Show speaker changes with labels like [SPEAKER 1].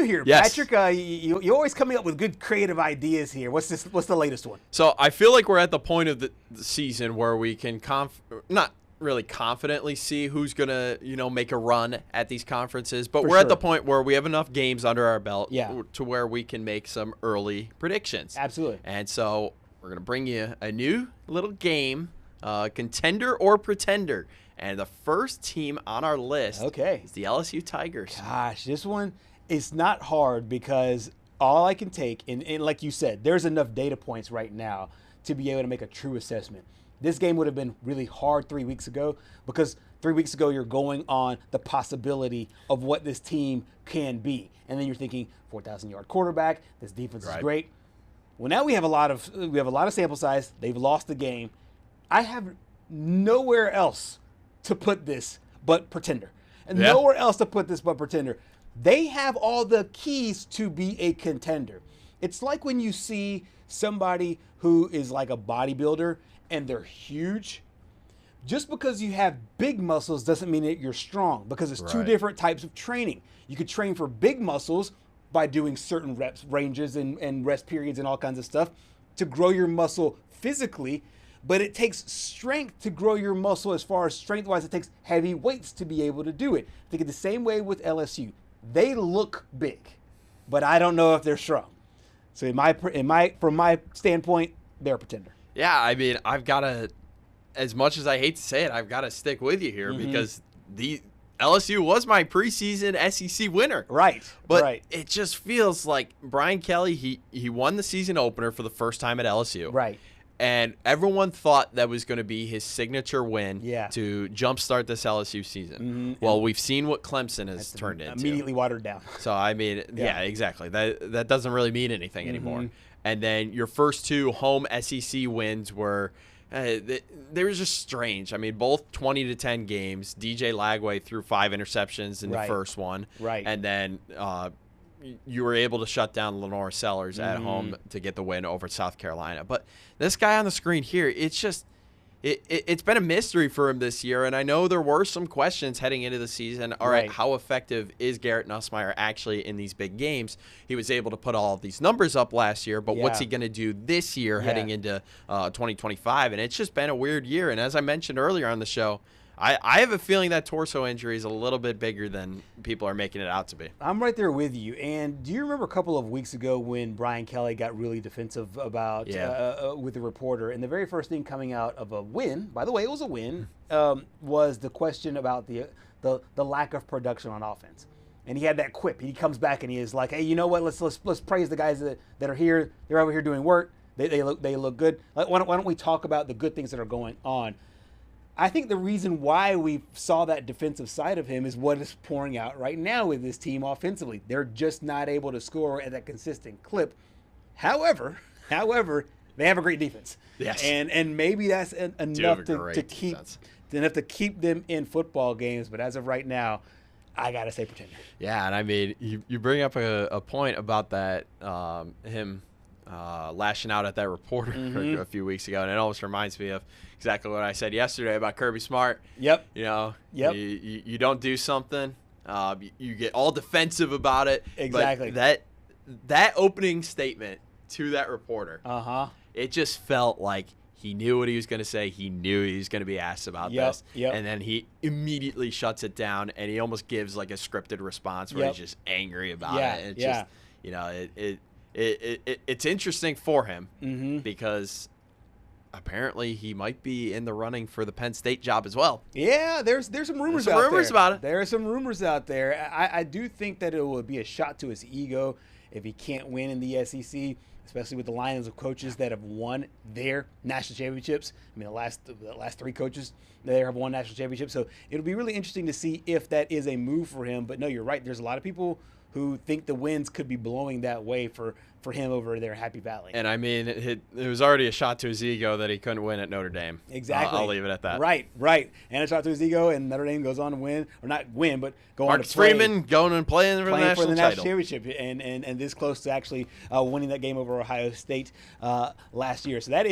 [SPEAKER 1] here,
[SPEAKER 2] Yes.
[SPEAKER 1] Patrick. You're always coming up with good creative ideas here. What's the latest one?
[SPEAKER 2] So I feel like we're at the point of the season where we can not really confidently see who's going to, make a run at these conferences, but we're at the point where we have enough games under our belt to where we can make some early predictions.
[SPEAKER 1] Absolutely.
[SPEAKER 2] And so we're going to bring you a new little game, contender or pretender. And the first team on our list is the LSU Tigers.
[SPEAKER 1] Gosh, this one is not hard because all I can take, and like you said, there's enough data points right now to be able to make a true assessment. This game would have been really hard 3 weeks ago because 3 weeks ago you're going on the possibility of what this team can be. And then you're thinking 4,000-yard quarterback, this defense is great. Well, now we have a lot of sample size. They've lost the game. I have nowhere else to put this but pretender. And nowhere else to put this but pretender. They have all the keys to be a contender. It's like when you see somebody who is like a bodybuilder and they're huge. Just because you have big muscles doesn't mean that you're strong, because it's two different types of training. You could train for big muscles by doing certain reps, ranges, and rest periods and all kinds of stuff to grow your muscle physically. But it takes strength to grow your muscle. As far as strength-wise, it takes heavy weights to be able to do it. Think of the same way with LSU. They look big, but I don't know if they're strong. So from my standpoint, they're a pretender.
[SPEAKER 2] Yeah, I mean, I've got to, as much as I hate to say it, I've got to stick with you here because the LSU was my preseason SEC winner.
[SPEAKER 1] Right.
[SPEAKER 2] But it just feels like Brian Kelly, he won the season opener for the first time at LSU.
[SPEAKER 1] Right.
[SPEAKER 2] And everyone thought that was going to be his signature win to jumpstart this LSU season. Well, we've seen what Clemson has turned into.
[SPEAKER 1] Immediately watered down.
[SPEAKER 2] So, I mean, yeah exactly. That doesn't really mean anything anymore. And then your first two home SEC wins were they were just strange. I mean, both 20-10 games. DJ Lagway threw 5 interceptions in the first one. Right. And then you were able to shut down Lenore Sellers at home to get the win over South Carolina. But this guy on the screen here, it's just it's been a mystery for him this year. And I know there were some questions heading into the season. All right, how effective is Garrett Nussmeier actually in these big games? He was able to put all of these numbers up last year, but what's he going to do this year heading into 2025? And it's just been a weird year. And as I mentioned earlier on the show, I have a feeling that torso injury is a little bit bigger than people are making it out to be.
[SPEAKER 1] I'm right there with you. And do you remember a couple of weeks ago when Brian Kelly got really defensive about with the reporter? And the very first thing coming out of a win, by the way, it was a win, was the question about the lack of production on offense. And he had that quip. He comes back and he is like, hey, you know what? Let's praise the guys that are here. They're over here doing work. They look good. Like, why don't we talk about the good things that are going on? I think the reason why we saw that defensive side of him is what is pouring out right now with this team offensively. They're just not able to score at that consistent clip. However, they have a great defense. Yes. And maybe that's enough to keep them in football games. But as of right now, I got to say pretender.
[SPEAKER 2] Yeah, and I mean, you bring up a point about that, him lashing out at that reporter a few weeks ago, and it almost reminds me of exactly what I said yesterday about Kirby Smart.
[SPEAKER 1] Yep.
[SPEAKER 2] You don't do something, you get all defensive about it.
[SPEAKER 1] Exactly.
[SPEAKER 2] But that opening statement to that reporter, it just felt like he knew what he was going to say. He knew he was going to be asked about this. And then he immediately shuts it down, and he almost gives like a scripted response where he's just angry about it. And it's just, it's interesting for him because apparently he might be in the running for the Penn State job as well.
[SPEAKER 1] Yeah, there's some rumors about it. There are some rumors out there. I do think that it would be a shot to his ego if he can't win in the SEC, especially with the lines of coaches that have won their national championships. I mean, the last 3 coaches there have won national championships. So it'll be really interesting to see if that is a move for him. But no, you're right. There's a lot of people who think the winds could be blowing that way for him over there in Happy Valley.
[SPEAKER 2] And I mean, it was already a shot to his ego that he couldn't win at Notre Dame.
[SPEAKER 1] Exactly.
[SPEAKER 2] I'll leave it at that.
[SPEAKER 1] Right. And a shot to his ego, and Notre Dame goes on to win, or not win, but go
[SPEAKER 2] Marcus
[SPEAKER 1] on to play.
[SPEAKER 2] Freeman going and playing for the national
[SPEAKER 1] championship, and this close to actually winning that game over Ohio State last year. So that is